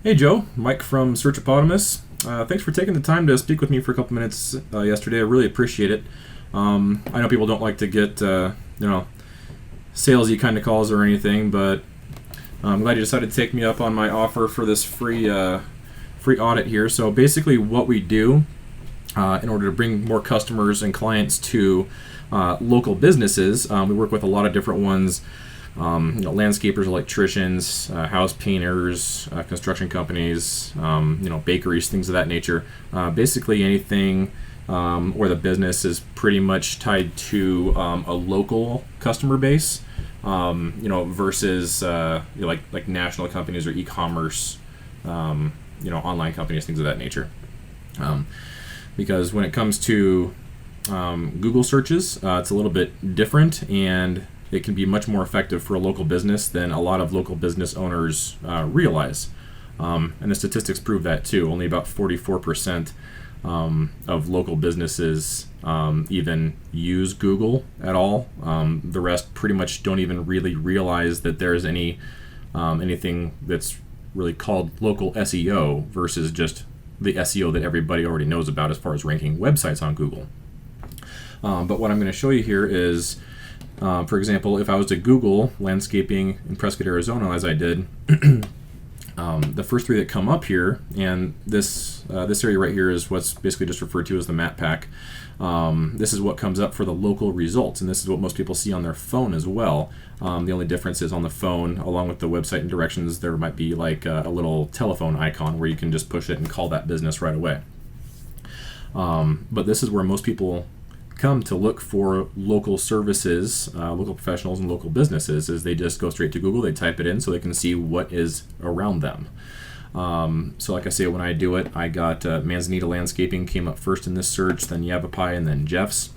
Hey Joe, Mike from Searchopotamus. Thanks for taking the time to speak with me for a couple minutes yesterday. I really appreciate it. I know people don't like to get salesy kind of calls or anything, but I'm glad you decided to take me up on my offer for this free audit here. So basically, what we do in order to bring more customers and clients to local businesses, we work with a lot of different ones. Landscapers, electricians, house painters, construction companies, bakeries, things of that nature. Basically anything where the business is pretty much tied to a local customer base, versus like national companies or e-commerce, online companies, things of that nature. Because when it comes to Google searches, it's a little bit different, and it can be much more effective for a local business than a lot of local business owners realize. And the statistics prove that too. Only about 44% of local businesses even use Google at all. The rest pretty much don't even really realize that there's anything that's really called local SEO versus just the SEO that everybody already knows about as far as ranking websites on Google. But what I'm going to show you here is, for example, if I was to Google landscaping in Prescott, Arizona, as I did, the first three that come up here, and this area right here is what's basically just referred to as the map pack. This is what comes up for the local results, and this is what most people see on their phone as well. The only difference is on the phone, along with the website and directions, there might be like a little telephone icon where you can just push it and call that business right away. But this is where most people come to look for local services, local professionals and local businesses, is they just go straight to Google, they type it in so they can see what is around them. So like I say, when I do it, I got Manzanita Landscaping came up first in this search, then Yavapai, and then Jeff's.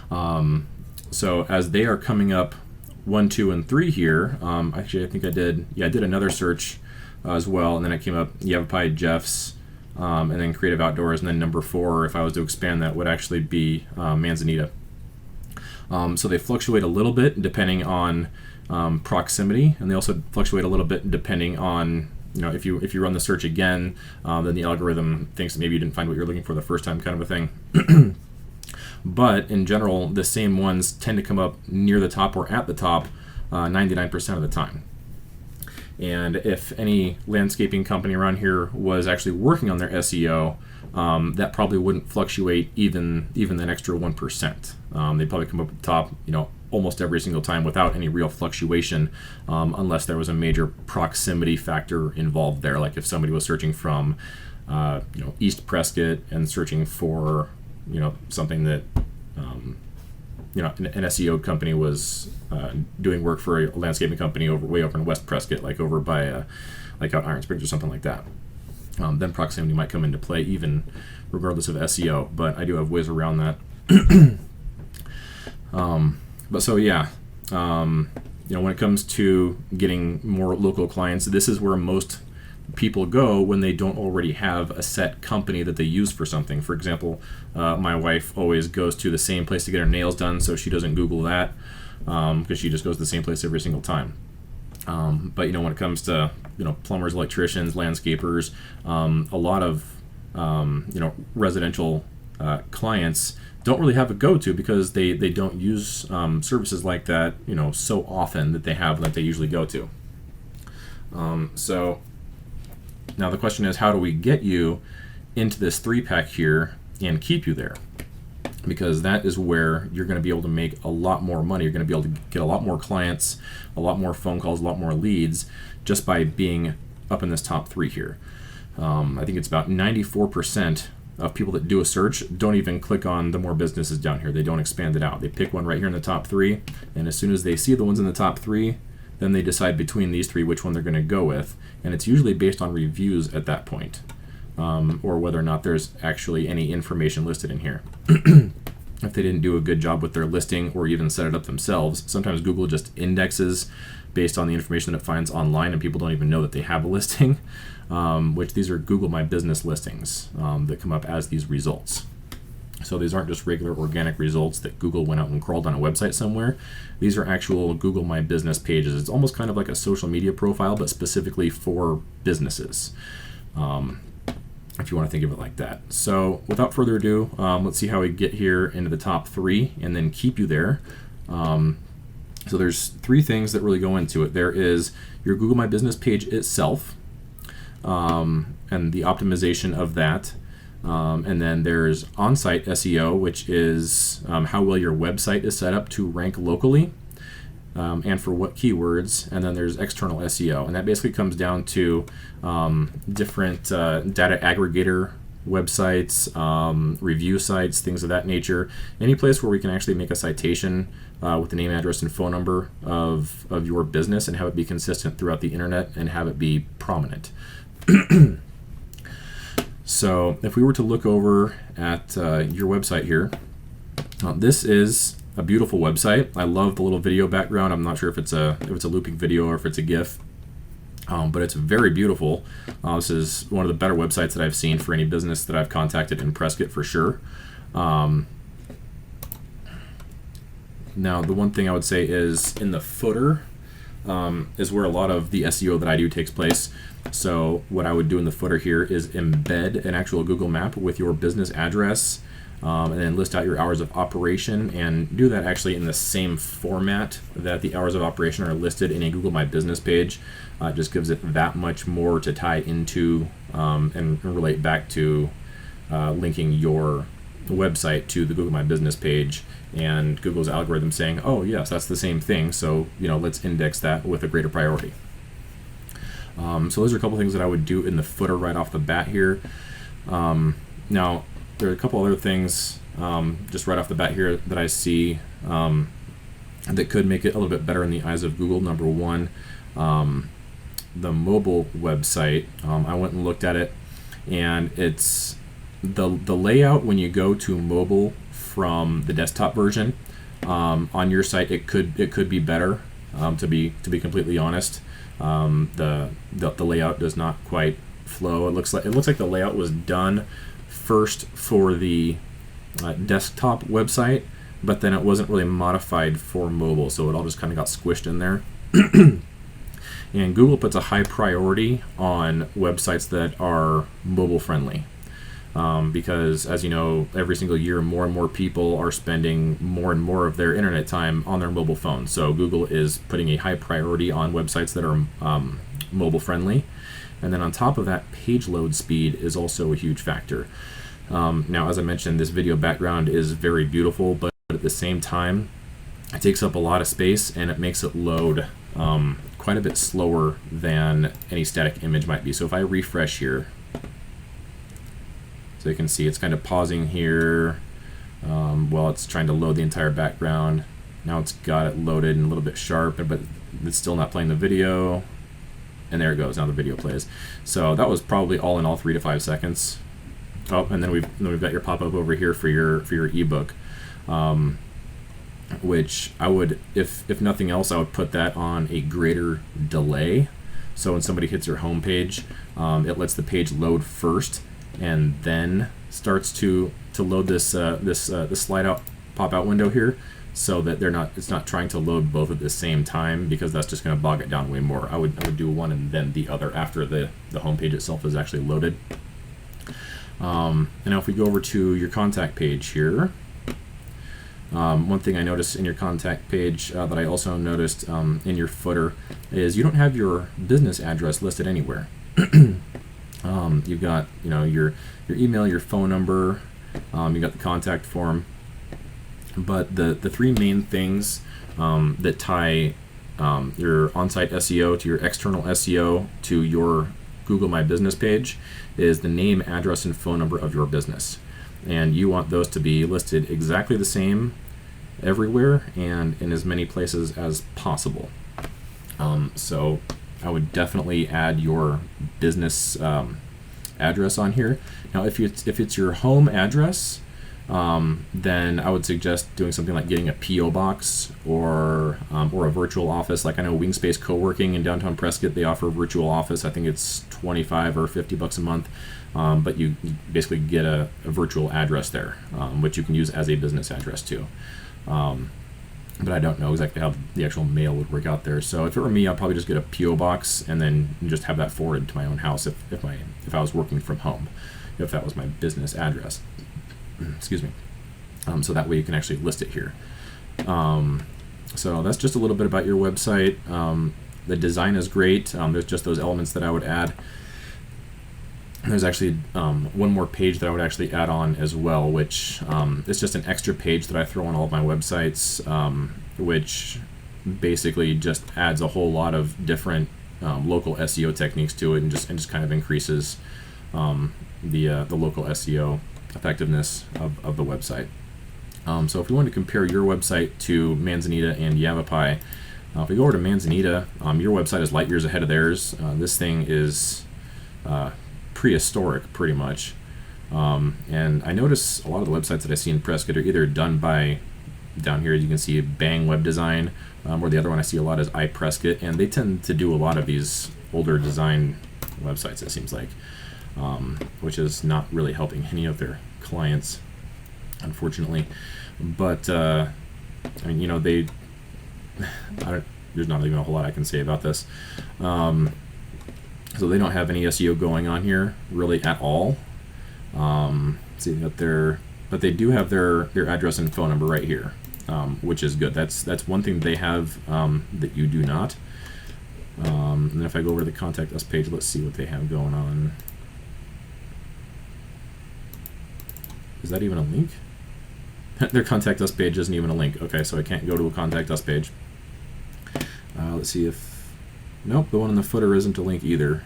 So as they are coming up 1, 2, and 3 here, actually I think I did another search as well, and then it came up Yavapai, Jeff's, and then Creative Outdoors, and then number 4, if I was to expand that, would actually be Manzanita. So they fluctuate a little bit depending on proximity, and they also fluctuate a little bit depending on, if you run the search again, then the algorithm thinks that maybe you didn't find what you're looking for the first time, kind of a thing. But in general, the same ones tend to come up near the top or at the top 99% of the time. And if any landscaping company around here was actually working on their SEO, that probably wouldn't fluctuate even an extra 1%. They'd probably come up at the top, almost every single time without any real fluctuation, unless there was a major proximity factor involved there. Like if somebody was searching from, East Prescott and searching for, something that, an SEO company was doing work for a landscaping company way over in West Prescott, like over by like out Iron Springs or something like that. Then proximity might come into play, even regardless of SEO. But I do have ways around that. But so yeah, when it comes to getting more local clients, this is where most people go when they don't already have a set company that they use for something. For example, my wife always goes to the same place to get her nails done, so she doesn't Google that because she just goes to the same place every single time. But when it comes to plumbers, electricians, landscapers, a lot of residential clients don't really have a go-to because they don't use services like that so often that they have that they usually go to. So now the question is, how do we get you into this 3-pack here and keep you there? Because that is where you're going to be able to make a lot more money. You're going to be able to get a lot more clients, a lot more phone calls, a lot more leads just by being up in this top 3 here. I think it's about 94% of people that do a search don't even click on the more businesses down here. They don't expand it out. They pick one right here in the top 3, and as soon as they see the ones in the top 3, then they decide between these 3 which one they're going to go with, and it's usually based on reviews at that point, or whether or not there's actually any information listed in here. If they didn't do a good job with their listing or even set it up themselves, sometimes Google just indexes based on the information that it finds online, and people don't even know that they have a listing, which these are Google My Business listings that come up as these results. So these aren't just regular organic results that Google went out and crawled on a website somewhere. These are actual Google My Business pages. It's almost kind of like a social media profile, but specifically for businesses, if you want to think of it like that. So without further ado, let's see how we get here into the top 3 and then keep you there. So there's 3 things that really go into it. There is your Google My Business page itself, and the optimization of that. And then there's on-site SEO, which is how well your website is set up to rank locally, and for what keywords. And then there's external SEO, and that basically comes down to different data aggregator websites, review sites, things of that nature. Any place where we can actually make a citation with the name, address, and phone number of your business and have it be consistent throughout the internet and have it be prominent. So if we were to look over at your website here, this is a beautiful website. I love the little video background. I'm not sure if it's a looping video or if it's a GIF, but it's very beautiful. This is one of the better websites that I've seen for any business that I've contacted in Prescott for sure. Now, the one thing I would say is in the footer is where a lot of the SEO that I do takes place. So what I would do in the footer here is embed an actual Google map with your business address, and then list out your hours of operation, and do that actually in the same format that the hours of operation are listed in a Google My Business page. It just gives it that much more to tie into and relate back to linking your website to the Google My Business page, and Google's algorithm saying, oh yes, that's the same thing, so let's index that with a greater priority. So those are a couple things that I would do in the footer right off the bat here. Now, there are a couple other things just right off the bat here that I see that could make it a little bit better in the eyes of Google. Number one, the mobile website. I went and looked at it, and it's the layout when you go to mobile from the desktop version on your site. It could be better. To be completely honest, the layout does not quite flow. It looks like the layout was done first for the desktop website, but then it wasn't really modified for mobile, so it all just kind of got squished in there. And Google puts a high priority on websites that are mobile friendly, because as you know, every single year more and more people are spending more and more of their internet time on their mobile phones. So Google is putting a high priority on websites that are mobile friendly. And then on top of that, page load speed is also a huge factor. Now, as I mentioned, this video background is very beautiful, but at the same time, it takes up a lot of space and it makes it load quite a bit slower than any static image might be. So if I refresh here, so you can see it's kind of pausing here while it's trying to load the entire background. Now it's got it loaded and a little bit sharp, but it's still not playing the video. And there it goes. Now the video plays. So that was probably all in all 3 to 5 seconds. Oh, and then we've got your pop-up over here for your ebook, which I would, if nothing else, I would put that on a greater delay. So when somebody hits your home page, it lets the page load first, and then starts to load this slide out pop out window here, so that it's not trying to load both at the same time, because that's just going to bog it down way more. I would do one and then the other after the home page itself is actually loaded. And now if we go over to your contact page here, one thing I noticed in your contact page that I also noticed in your footer is you don't have your business address listed anywhere. You've got your email, your phone number, you got the contact form, but the 3 main things that tie your on-site SEO to your external SEO to your Google My Business page is the name, address, and phone number of your business, and you want those to be listed exactly the same everywhere and in as many places as possible. So I would definitely add your business address on here. Now, if it's your home address, then I would suggest doing something like getting a PO box or a virtual office. Like I know Wingspace Co-working in downtown Prescott, they offer a virtual office. I think it's 25 or 50 bucks a month, but you basically get a virtual address there, which you can use as a business address too. But I don't know exactly how the actual mail would work out there. So if it were me, I'd probably just get a PO box and then just have that forwarded to my own house if I was working from home, if that was my business address. Excuse me. So that way you can actually list it here. So that's just a little bit about your website. The design is great. There's just those elements that I would add. There's actually one more page that I would actually add on as well, which is just an extra page that I throw on all of my websites, which basically just adds a whole lot of different local SEO techniques to it, and just kind of increases the local SEO effectiveness of the website. So if we want to compare your website to Manzanita and Yavapai, if we go over to Manzanita, your website is light years ahead of theirs. This thing is prehistoric, pretty much. And I notice a lot of the websites that I see in Prescott are either done by, down here you can see Bang Web Design, or the other one I see a lot is iPrescott, and they tend to do a lot of these older design websites, it seems like, which is not really helping any of their clients, unfortunately. But I mean, you know, there's not even a whole lot I can say about this. So they don't have any SEO going on here really at all. See that but they do have their address and phone number right here, which is good. That's one thing they have that you do not. And then if I go over to the contact us page, let's see what they have going on. Is that even a link? Their contact us page isn't even a link. Okay, so I can't go to a contact us page. Let's see if... Nope, the one in the footer isn't a link either.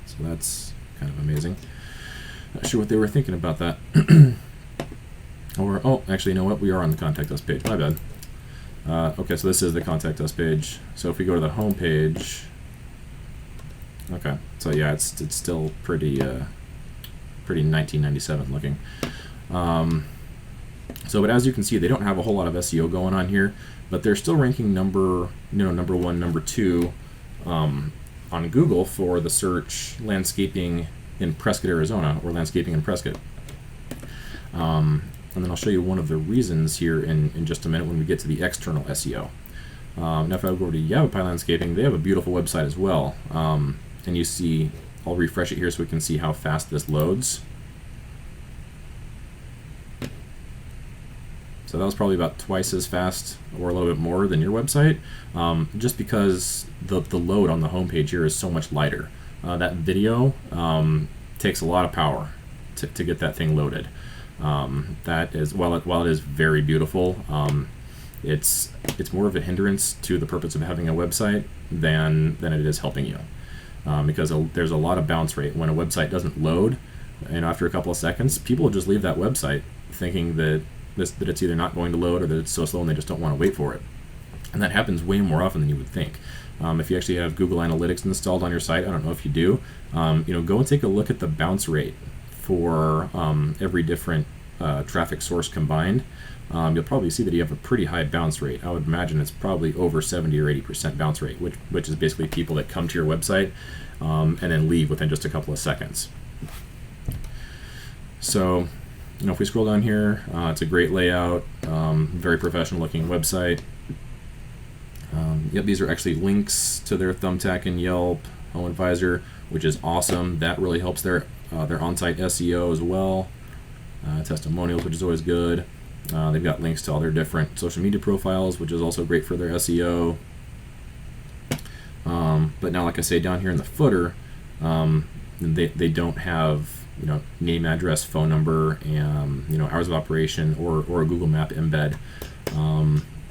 So that's kind of amazing. Not sure what they were thinking about that. Or, oh, actually, you know what? We are on the contact us page. My bad. Okay, so this is the contact us page. So if we go to the home page... Okay, so yeah, it's still pretty 1997 looking. So, but as you can see, they don't have a whole lot of SEO going on here, but they're still ranking number one, number two on Google for the search landscaping in Prescott, Arizona, or landscaping in Prescott. And then I'll show you one of the reasons here in just a minute when we get to the external SEO. Now, if I go over to Yavapai Landscaping, they have a beautiful website as well. And you see, I'll refresh it here so we can see how fast this loads. So that was probably about twice as fast or a little bit more than your website, just because the load on the homepage here is so much lighter. That video takes a lot of power to get that thing loaded. That is, while it is very beautiful, it's more of a hindrance to the purpose of having a website than it is helping you, because there's a lot of bounce rate when a website doesn't load, and after a couple of seconds, people just leave that website thinking that it's either not going to load or that it's so slow and they just don't want to wait for it. And that happens way more often than you would think. If you actually have Google Analytics installed on your site, I don't know if you do, go and take a look at the bounce rate for every different traffic source combined. You'll probably see that you have a pretty high bounce rate. I would imagine it's probably over 70 or 80% bounce rate, which is basically people that come to your website and then leave within just a couple of seconds. So, if we scroll down here, it's a great layout, very professional looking website. Yep, these are actually links to their Thumbtack and Yelp, Home Advisor, which is awesome. That really helps their on-site SEO as well. Testimonials, which is always good. They've got links to all their different social media profiles, which is also great for their SEO. But now, like I say, down here in the footer, they don't have name, address, phone number, and hours of operation or a Google Map embed.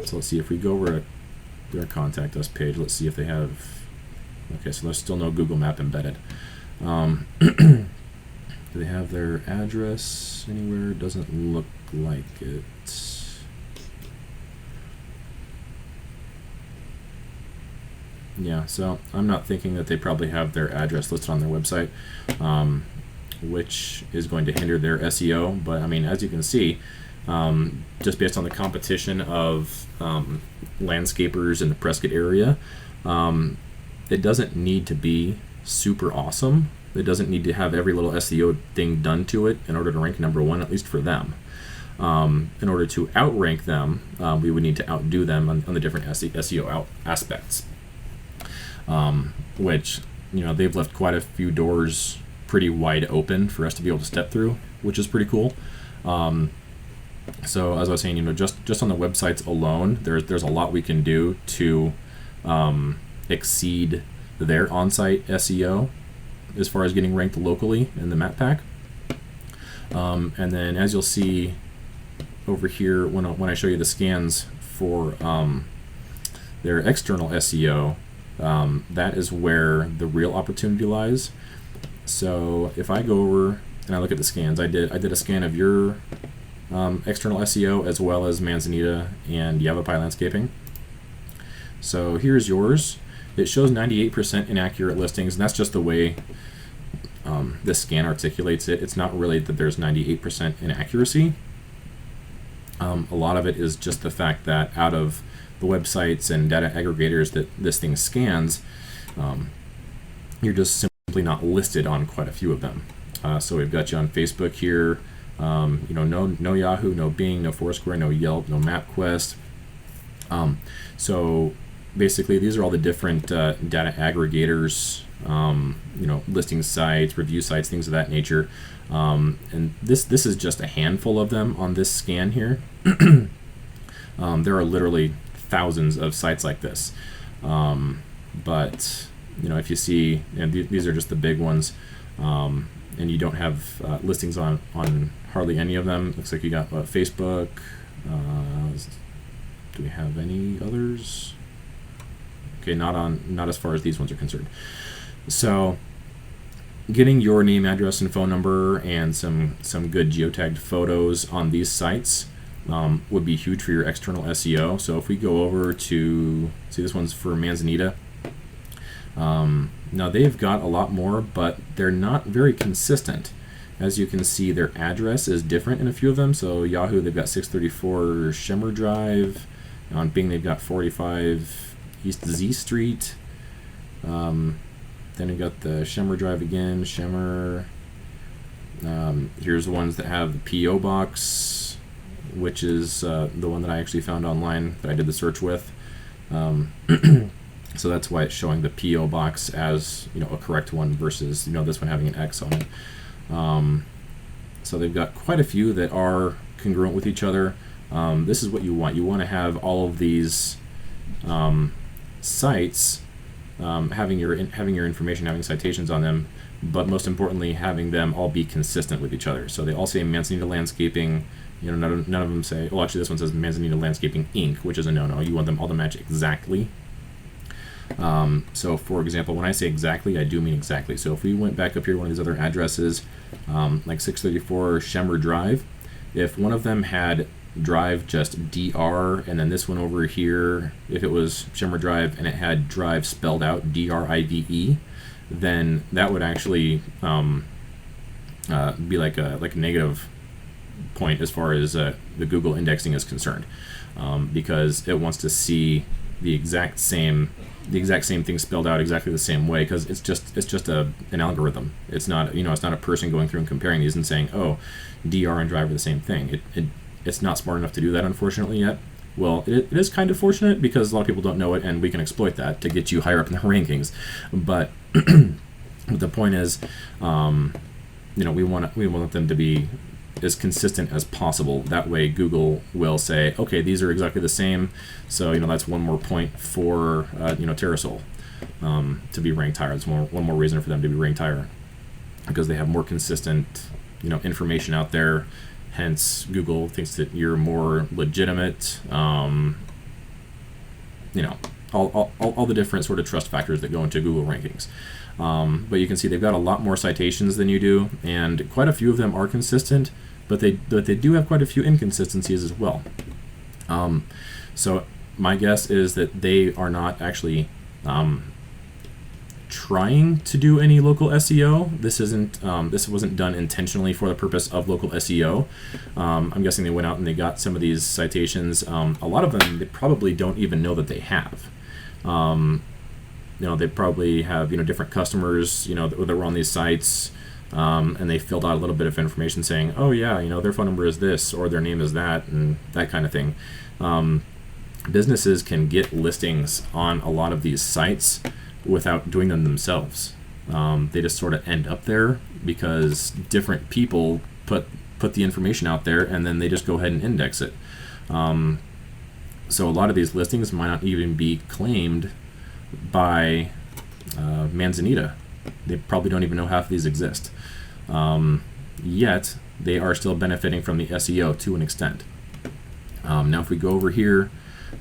So let's see if we go over to their contact us page. Let's see if they have. Okay, so there's still no Google Map embedded. Do they have their address anywhere? It doesn't look like it. Yeah, so I'm not thinking that they probably have their address listed on their website. which is going to hinder their SEO. But I mean, as you can see, just based on the competition of landscapers in the Prescott area, it doesn't need to be super awesome. It doesn't need to have every little SEO thing done to it in order to rank number one, at least for them. In order to outrank them, we would need to outdo them on the different SEO aspects, which, they've left quite a few doors pretty wide open for us to be able to step through, which is pretty cool. So as I was saying, just on the websites alone, there's a lot we can do to exceed their on-site SEO as far as getting ranked locally in the map pack. And then, as you'll see over here, when I show you the scans for their external SEO, that is where the real opportunity lies. So if I go over and I look at the scans, I did a scan of your external SEO as well as Manzanita and Yavapai Landscaping. So here's yours. It shows 98% inaccurate listings, and that's just the way this scan articulates it. It's not really that there's 98% inaccuracy. A lot of it is just the fact that out of the websites and data aggregators that this thing scans, you're just simply not listed on quite a few of them. So we've got you on Facebook here. No Yahoo, no Bing, no Foursquare, no Yelp, no MapQuest. So basically, these are all the different data aggregators, listing sites, review sites, things of that nature. And this is just a handful of them on this scan here. There are literally thousands of sites like this. But if you see, and these are just the big ones, and you don't have listings on hardly any of them. Looks like you got Facebook. Do we have any others? Okay, not as far as these ones are concerned. So getting your name, address, and phone number and some good geotagged photos on these sites would be huge for your external SEO. So if we go over to, see, this one's for Manzanita. Now they've got a lot more, but they're not very consistent. As you can see, their address is different in a few of them. So Yahoo, they've got 634 Shimmer Drive. On Bing, they've got 45 East Z Street. Then we've got the Shimmer Drive again, Shimmer. Here's the ones that have the P.O. Box, which is the one that I actually found online that I did the search with. So that's why it's showing the P.O. Box as a correct one versus this one having an X on it. So they've got quite a few that are congruent with each other. This is what you want. You want to have all of these sites having your information, having citations on them, but most importantly, having them all be consistent with each other. So they all say Manzanita Landscaping. None of them say. Well, actually, this one says Manzanita Landscaping Inc., which is a no-no. You want them all to match exactly. So, for example, when I say exactly, I do mean exactly. So if we went back up here to one of these other addresses, like 634 Shemmer Drive, if one of them had drive just DR, and then this one over here, if it was Shimmer Drive and it had drive spelled out DRIVE, then that would actually be like a negative point as far as the Google indexing is concerned, because it wants to see the exact same thing spelled out exactly the same way, because it's just an algorithm. It's not it's not a person going through and comparing these and saying, oh, DR and drive are the same thing. It's not smart enough to do that, unfortunately, yet. Well, it is kind of fortunate because a lot of people don't know it, and we can exploit that to get you higher up in the rankings. But the point is, we want them to be as consistent as possible. That way, Google will say, okay, these are exactly the same. So that's one more point for Terrasole to be ranked higher. It's one more reason for them to be ranked higher, because they have more consistent information out there. Hence, Google thinks that you're more legitimate. All the different sort of trust factors that go into Google rankings. But you can see they've got a lot more citations than you do, and quite a few of them are consistent, but they do have quite a few inconsistencies as well. So my guess is that they are not actually trying to do any local SEO. This wasn't done intentionally for the purpose of local SEO. I'm guessing they went out and they got some of these citations. A lot of them they probably don't even know that they have. They probably have different customers that were on these sites, and they filled out a little bit of information saying, oh yeah, their phone number is this or their name is that, and that kind of thing. Businesses can get listings on a lot of these sites without doing them themselves. They just sort of end up there because different people put the information out there, and then they just go ahead and index it. So a lot of these listings might not even be claimed by Manzanita. They probably don't even know half of these exist. Yet they are still benefiting from the SEO to an extent. Now if we go over here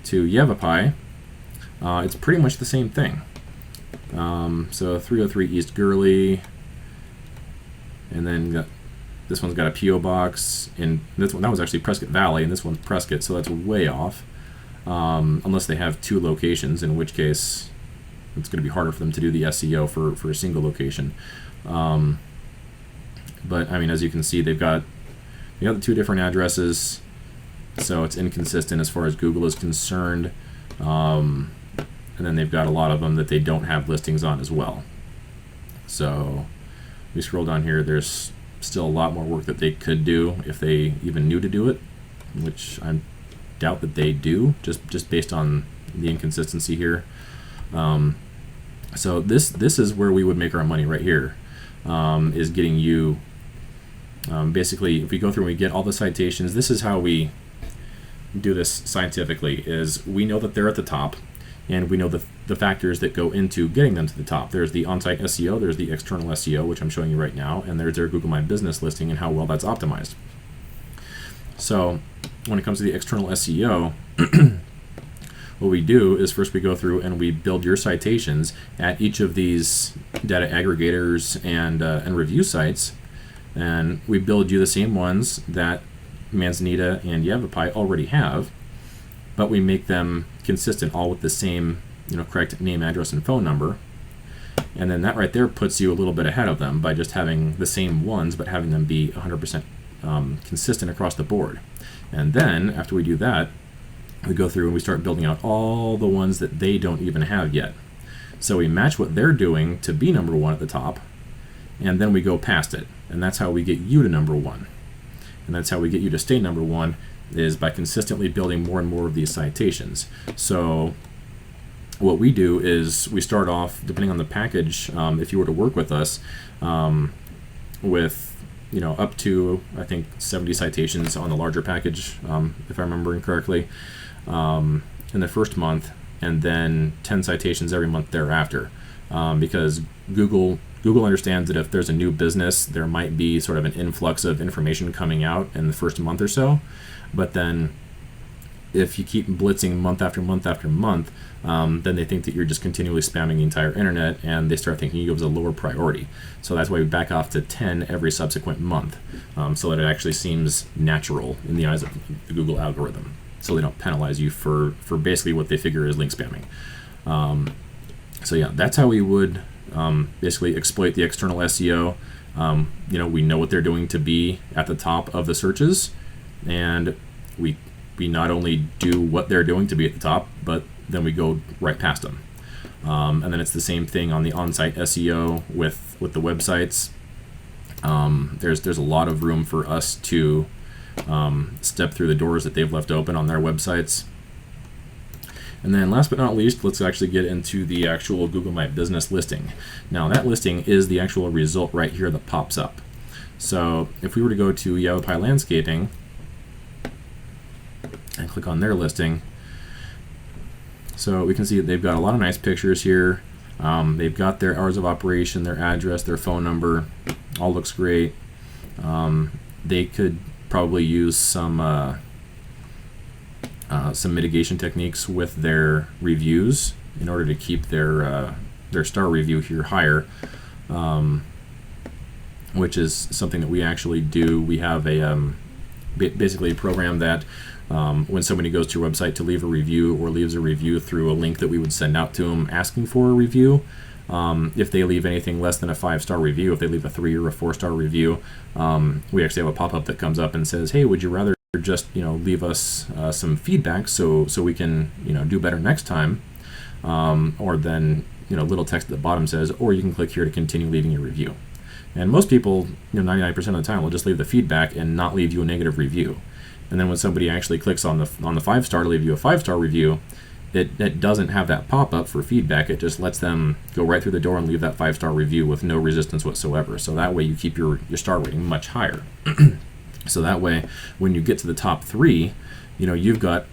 to Yavapai, it's pretty much the same thing. So 303 East Gurley, and then this one's got a P.O. box, and this one, that was actually Prescott Valley, and this one's Prescott, so that's way off. Unless they have two locations, in which case it's going to be harder for them to do the SEO for a single location. But I mean, as you can see, they got the two different addresses, so it's inconsistent as far as Google is concerned. And then they've got a lot of them that they don't have listings on as well. So we scroll down here, there's still a lot more work that they could do if they even knew to do it, which I doubt that they do, just based on the inconsistency here. So this is where we would make our money right here, is getting you, basically, if we go through and we get all the citations, this is how we do this scientifically, is we know that they're at the top, and we know the factors that go into getting them to the top. There's the on-site SEO, there's the external SEO, which I'm showing you right now, and there's their Google My Business listing and how well that's optimized. So when it comes to the external SEO, what we do is first we go through and we build your citations at each of these data aggregators and review sites, and we build you the same ones that Manzanita and Yavapai already have, but we make them consistent, all with the same correct name, address, and phone number. And then that right there puts you a little bit ahead of them by just having the same ones, but having them be 100% consistent across the board. And then after we do that, we go through and we start building out all the ones that they don't even have yet. So we match what they're doing to be number one at the top, and then we go past it. And that's how we get you to number one. And that's how we get you to stay number one, is by consistently building more and more of these citations. So what we do is we start off, depending on the package, if you were to work with us, with up to, I think, 70 citations on the larger package, if I'm remembering correctly, in the first month, and then 10 citations every month thereafter, because Google understands that if there's a new business, there might be sort of an influx of information coming out in the first month or so, but then if you keep blitzing month after month after month, then they think that you're just continually spamming the entire internet, and they start thinking you as a lower priority. So that's why we back off to 10 every subsequent month, so that it actually seems natural in the eyes of the Google algorithm, so they don't penalize you for basically what they figure is link spamming. So yeah, that's how we would basically exploit the external SEO. We know what they're doing to be at the top of the searches, and we not only do what they're doing to be at the top, but then we go right past them. And then it's the same thing on the on-site SEO with the websites. There's a lot of room for us to step through the doors that they've left open on their websites. And then last but not least, let's actually get into the actual Google My Business listing. Now that listing is the actual result right here that pops up. So if we were to go to Yavapai Landscaping and click on their listing, so we can see that they've got a lot of nice pictures here. They've got their hours of operation, their address, their phone number, all looks great. They could probably use some mitigation techniques with their reviews in order to keep their star review here higher, which is something that we actually do. We have basically a program that when somebody goes to your website to leave a review or leaves a review through a link that we would send out to them asking for a review, If they leave anything less than a 5-star review, if they leave a 3 or a 4-star review, we actually have a pop-up that comes up and says, hey, would you rather just leave us some feedback so we can do better next time, or then little text at the bottom says, or you can click here to continue leaving your review. And most people, 99% of the time, will just leave the feedback and not leave you a negative review. And then when somebody actually clicks on the 5-star to leave you a 5-star review, it doesn't have that pop-up for feedback. It just lets them go right through the door and leave that 5-star review with no resistance whatsoever. So that way you keep your star rating much higher. So that way, when you get to the top 3, you've got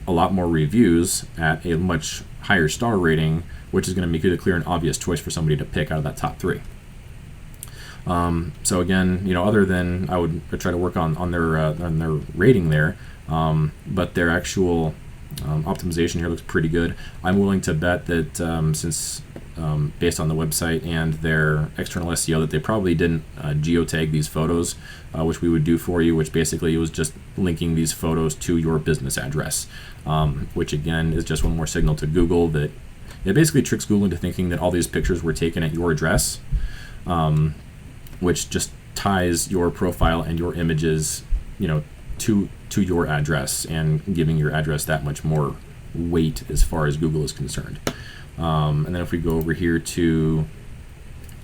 a lot more reviews at a much higher star rating, which is going to make you the clear and obvious choice for somebody to pick out of that top 3. So again, other than I would try to work on their rating there, but their actual optimization here looks pretty good. I'm willing to bet that since based on the website and their external SEO, that they probably didn't geotag these photos, which we would do for you, which basically was just linking these photos to your business address, which again is just one more signal to Google that it basically tricks Google into thinking that all these pictures were taken at your address, which just ties your profile and your images, to your address and giving your address that much more weight as far as Google is concerned. And then if we go over here to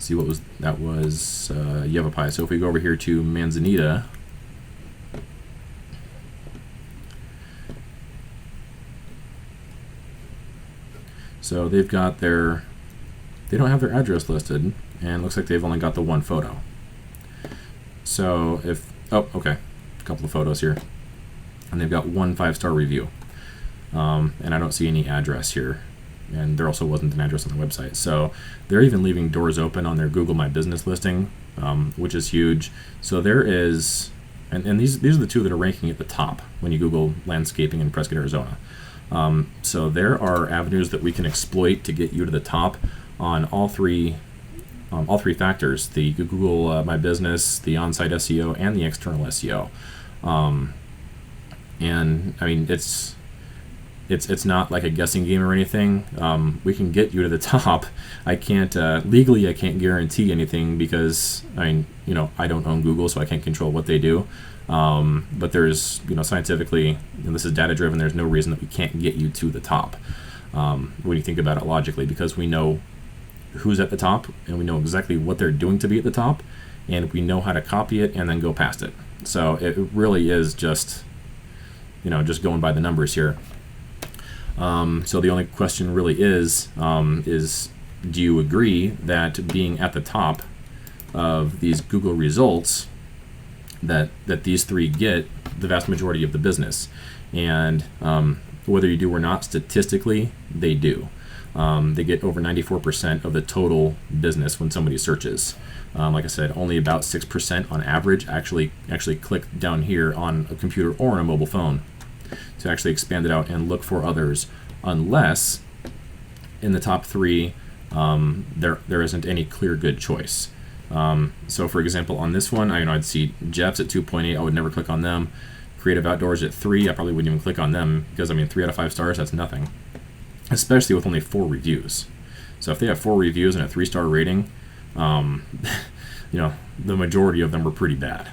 see what was Yavapai. So if we go over here to Manzanita, so they've got they don't have their address listed, and it looks like they've only got the one photo. So okay, a couple of photos here, and they've got one 5-star review, and I don't see any address here, and there also wasn't an address on the website. So they're even leaving doors open on their Google My Business listing, which is huge. So there is, and these are the 2 that are ranking at the top when you Google landscaping in Prescott, Arizona. So there are avenues that we can exploit to get you to the top on all three factors: the Google My Business, the on-site SEO, and the external SEO. And I mean, it's not like a guessing game or anything. We can get you to the top. I can't legally, I can't guarantee anything because I don't own Google, so I can't control what they do. But there's scientifically, this is data driven. There's no reason that we can't get you to the top when you think about it logically, because we know who's at the top and we know exactly what they're doing to be at the top, and we know how to copy it and then go past it. So it really is just going by the numbers here. So the only question really is do you agree that being at the top of these Google results, that these 3 get the vast majority of the business? And whether you do or not, statistically, they do. They get over 94% of the total business when somebody searches. Like I said, only about 6% on average actually click down here on a computer or on a mobile phone to actually expand it out and look for others, unless in the top 3 there isn't any clear good choice. So for example, on this one, I'd see Jeff's at 2.8. I would never click on them. Creative Outdoors at 3. I probably wouldn't even click on them because 3 out of 5 stars, that's nothing, especially with only 4 reviews. So if they have 4 reviews and a 3-star rating, the majority of them were pretty bad.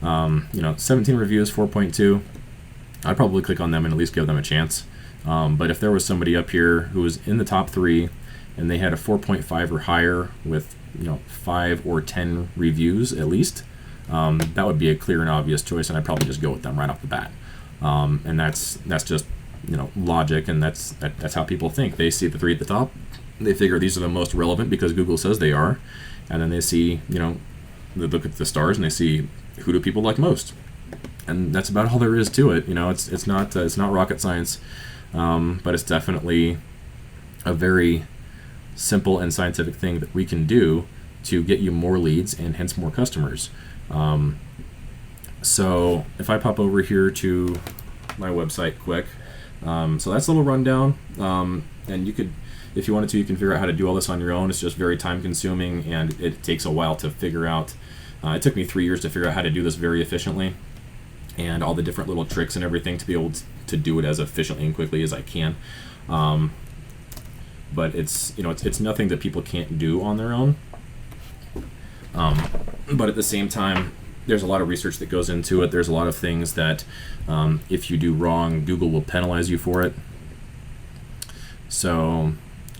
17 reviews, 4.2. I'd probably click on them and at least give them a chance. But if there was somebody up here who was in the top 3 and they had a 4.5 or higher with 5 or 10 reviews at least, that would be a clear and obvious choice, and I'd probably just go with them right off the bat. And that's just logic, and that's how people think. They see the 3 at the top, they figure these are the most relevant because Google says they are, and then they see they look at the stars and they see who do people like most, and that's about all there is to it. It's not rocket science, but it's definitely a very simple and scientific thing that we can do to get you more leads and hence more customers. So if I pop over here to my website quick, so that's a little rundown, and you could, if you wanted to, you can figure out how to do all this on your own. It's just very time consuming and it takes a while to figure out. It took me 3 years to figure out how to do this very efficiently, and all the different little tricks and everything to be able to do it as efficiently and quickly as I can. but it's it's nothing that people can't do on their own. But at the same time, there's a lot of research that goes into it. There's a lot of things that if you do wrong, Google will penalize you for it. So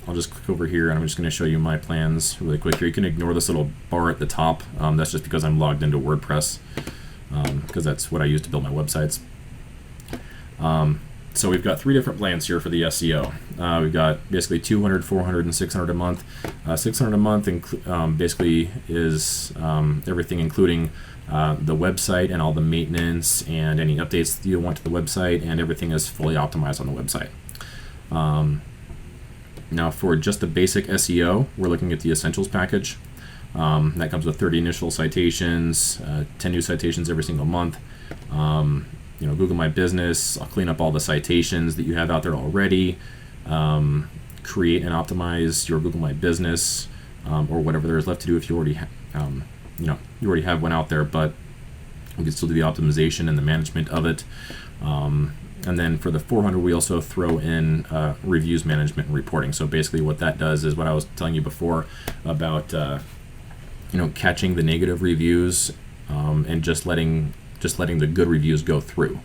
I'll just click over here, and I'm just going to show you my plans really quick here. You can ignore this little bar at the top. That's just because I'm logged into WordPress, because that's what I use to build my websites. So we've got 3 different plans here for the SEO. We've got basically 200, 400, and 600 a month. 600 a month basically is everything including the website and all the maintenance and any updates that you want to the website, and everything is fully optimized on the website. Now for just the basic SEO, we're looking at the Essentials package. That comes with 30 initial citations, 10 new citations every single month. Google My Business, I'll clean up all the citations that you have out there already, create and optimize your Google My Business, or whatever there is left to do if you already you already have one out there, but we can still do the optimization and the management of it. And then for the 400, we also throw in reviews management and reporting. So basically what that does is what I was telling you before about catching the negative reviews, and just letting the good reviews go through.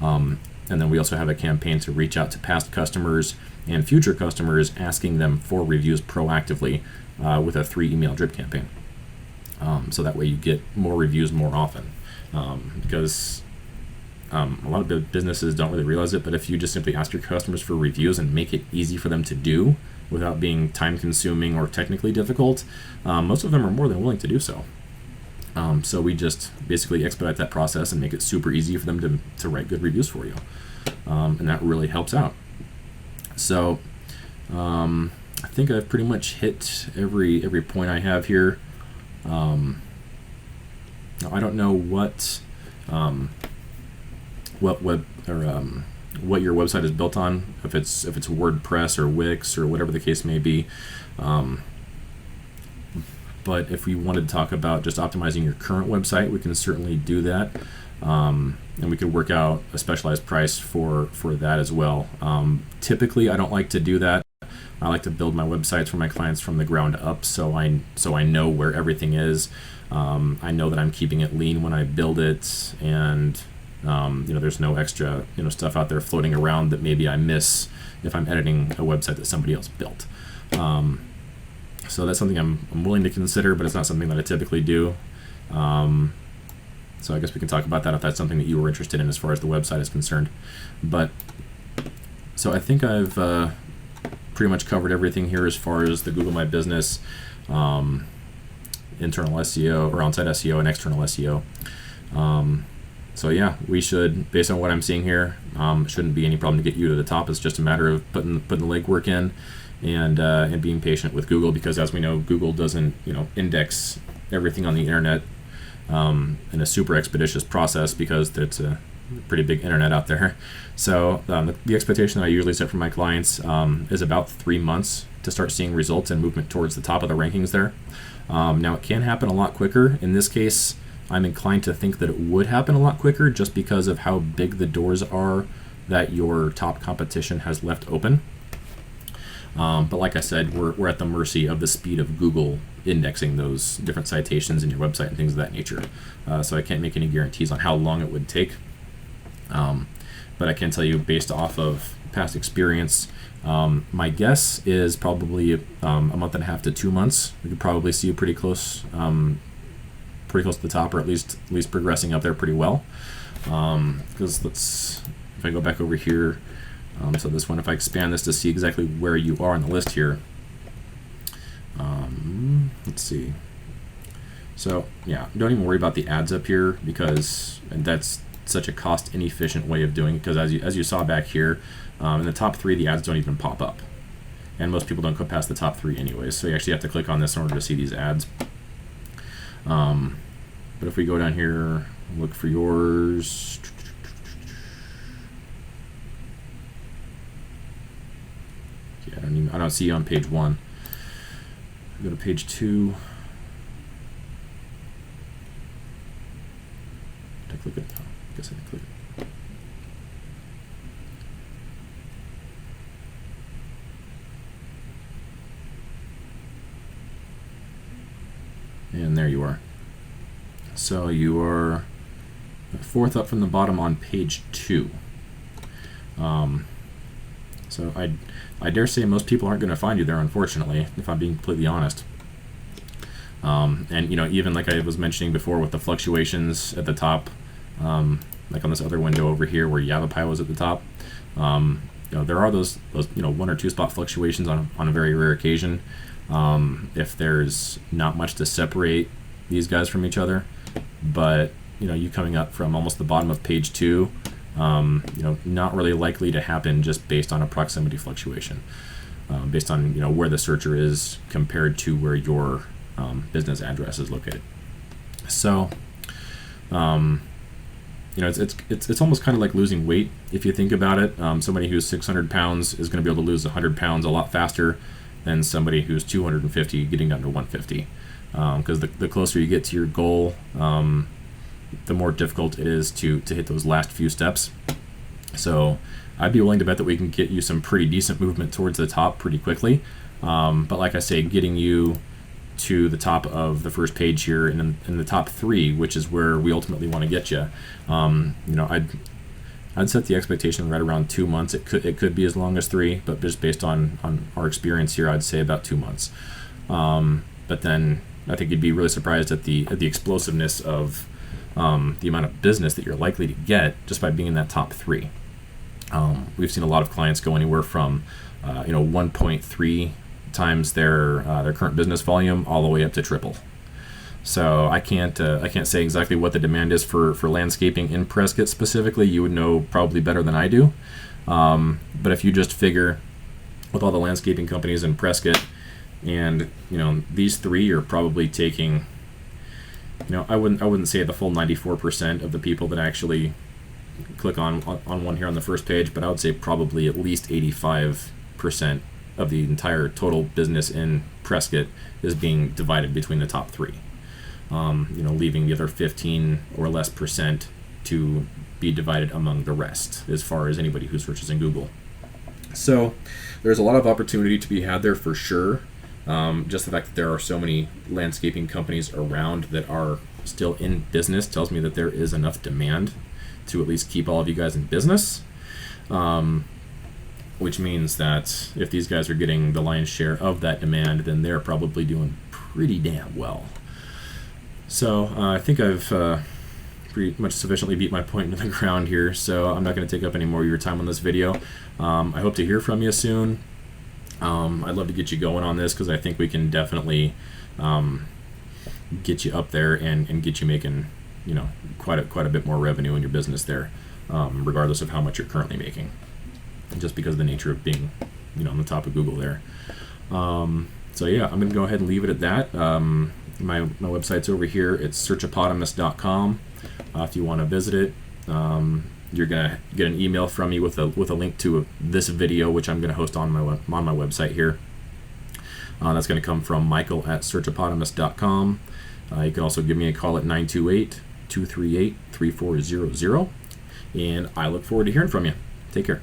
And then we also have a campaign to reach out to past customers and future customers, asking them for reviews proactively with a 3 email drip campaign. So that way you get more reviews more often, because a lot of businesses don't really realize it, but if you just simply ask your customers for reviews and make it easy for them to do without being time consuming or technically difficult, most of them are more than willing to do so. So we just basically expedite that process and make it super easy for them to write good reviews for you. And that really helps out. So I think I've pretty much hit every point I have here. I don't know what your website is built on, if it's WordPress or Wix or whatever the case may be. But if we wanted to talk about just optimizing your current website, we can certainly do that. And we could work out a specialized price for that as well. Typically, I don't like to do that. I like to build my websites for my clients from the ground up, so I know where everything is. I know that I'm keeping it lean when I build it, and there's no extra stuff out there floating around that maybe I miss if I'm editing a website that somebody else built. So that's something I'm willing to consider, but it's not something that I typically do. So I guess we can talk about that if that's something that you were interested in as far as the website is concerned. But so I think I've pretty much covered everything here as far as the Google My Business, internal SEO or on-site SEO and external SEO. So yeah, we should, based on what I'm seeing here, shouldn't be any problem to get you to the top. It's just a matter of putting the legwork in and being patient with Google, because as we know, Google doesn't index everything on the internet in a super expeditious process, because it's a pretty big internet out there. So the expectation that I usually set for my clients is about 3 months to start seeing results and movement towards the top of the rankings there. Now it can happen a lot quicker. In this case, I'm inclined to think that it would happen a lot quicker, just because of how big the doors are that your top competition has left open. But like I said, we're at the mercy of the speed of Google indexing those different citations in your website and things of that nature. So I can't make any guarantees on how long it would take. But I can tell you, based off of past experience, my guess is probably a month and a half to 2 months. We could probably see you pretty close to the top, or at least progressing up there pretty well. Because if I go back over here, so this one, if I expand this to see exactly where you are on the list here, let's see. So yeah, don't even worry about the ads up here, because that's such a cost inefficient way of doing it, because as you saw back here, in the top 3, the ads don't even pop up, and most people don't go past the top 3 anyways, so you actually have to click on this in order to see these ads. But if we go down here, look for yours, I don't see you on page 1. Go to page 2. Did I click it? Oh, I guess I didn't click it. And there you are. So you are fourth up from the bottom on page 2. So I dare say most people aren't going to find you there, unfortunately, if I'm being completely honest. And even like I was mentioning before with the fluctuations at the top, like on this other window over here where Yavapai was at the top, there are those 1 or 2 spot fluctuations on a very rare occasion. If there's not much to separate these guys from each other, but you coming up from almost the bottom of page 2, not really likely to happen just based on a proximity fluctuation, based on where the searcher is compared to where your business address is located. So it's almost kind of like losing weight if you think about it. Somebody who's 600 pounds is going to be able to lose 100 pounds a lot faster than somebody who's 250 getting down to 150, because the closer you get to your goal, the more difficult it is to hit those last few steps. So I'd be willing to bet that we can get you some pretty decent movement towards the top pretty quickly, but like I say, getting you to the top of the first page here and in the top 3, which is where we ultimately want to get you, I'd set the expectation right around 2 months. It could be as long as 3, but just based on our experience here, I'd say about 2 months. But then I think you'd be really surprised at the explosiveness of the amount of business that you're likely to get just by being in that top 3. We've seen a lot of clients go anywhere from 1.3 times their current business volume all the way up to triple. So I can't say exactly what the demand is for landscaping in Prescott specifically. You would know probably better than I do. But if you just figure with all the landscaping companies in Prescott, and these 3 are probably taking, I wouldn't say the full 94% of the people that actually click on one here on the first page, but I would say probably at least 85% of the entire total business in Prescott is being divided between the top 3. Leaving the other 15 or less percent to be divided among the rest as far as anybody who searches in Google. So there's a lot of opportunity to be had there for sure. Just the fact that there are so many landscaping companies around that are still in business tells me that there is enough demand to at least keep all of you guys in business. Which means that if these guys are getting the lion's share of that demand, then they're probably doing pretty damn well. So I think I've pretty much sufficiently beat my point into the ground here, so I'm not going to take up any more of your time on this video. I hope to hear from you soon. I'd love to get you going on this because I think we can definitely get you up there and get you making quite a bit more revenue in your business there, regardless of how much you're currently making, just because of the nature of being on the top of Google there. So yeah, I'm going to go ahead and leave it at that. My website's over here. It's searchopotamus.com. If you want to visit it, you're gonna get an email from me with a link to this video, which I'm going to host on my website here. That's going to come from Michael at searchopotamus.com. You can also give me a call at 928-238-3400, and I look forward to hearing from you. Take care.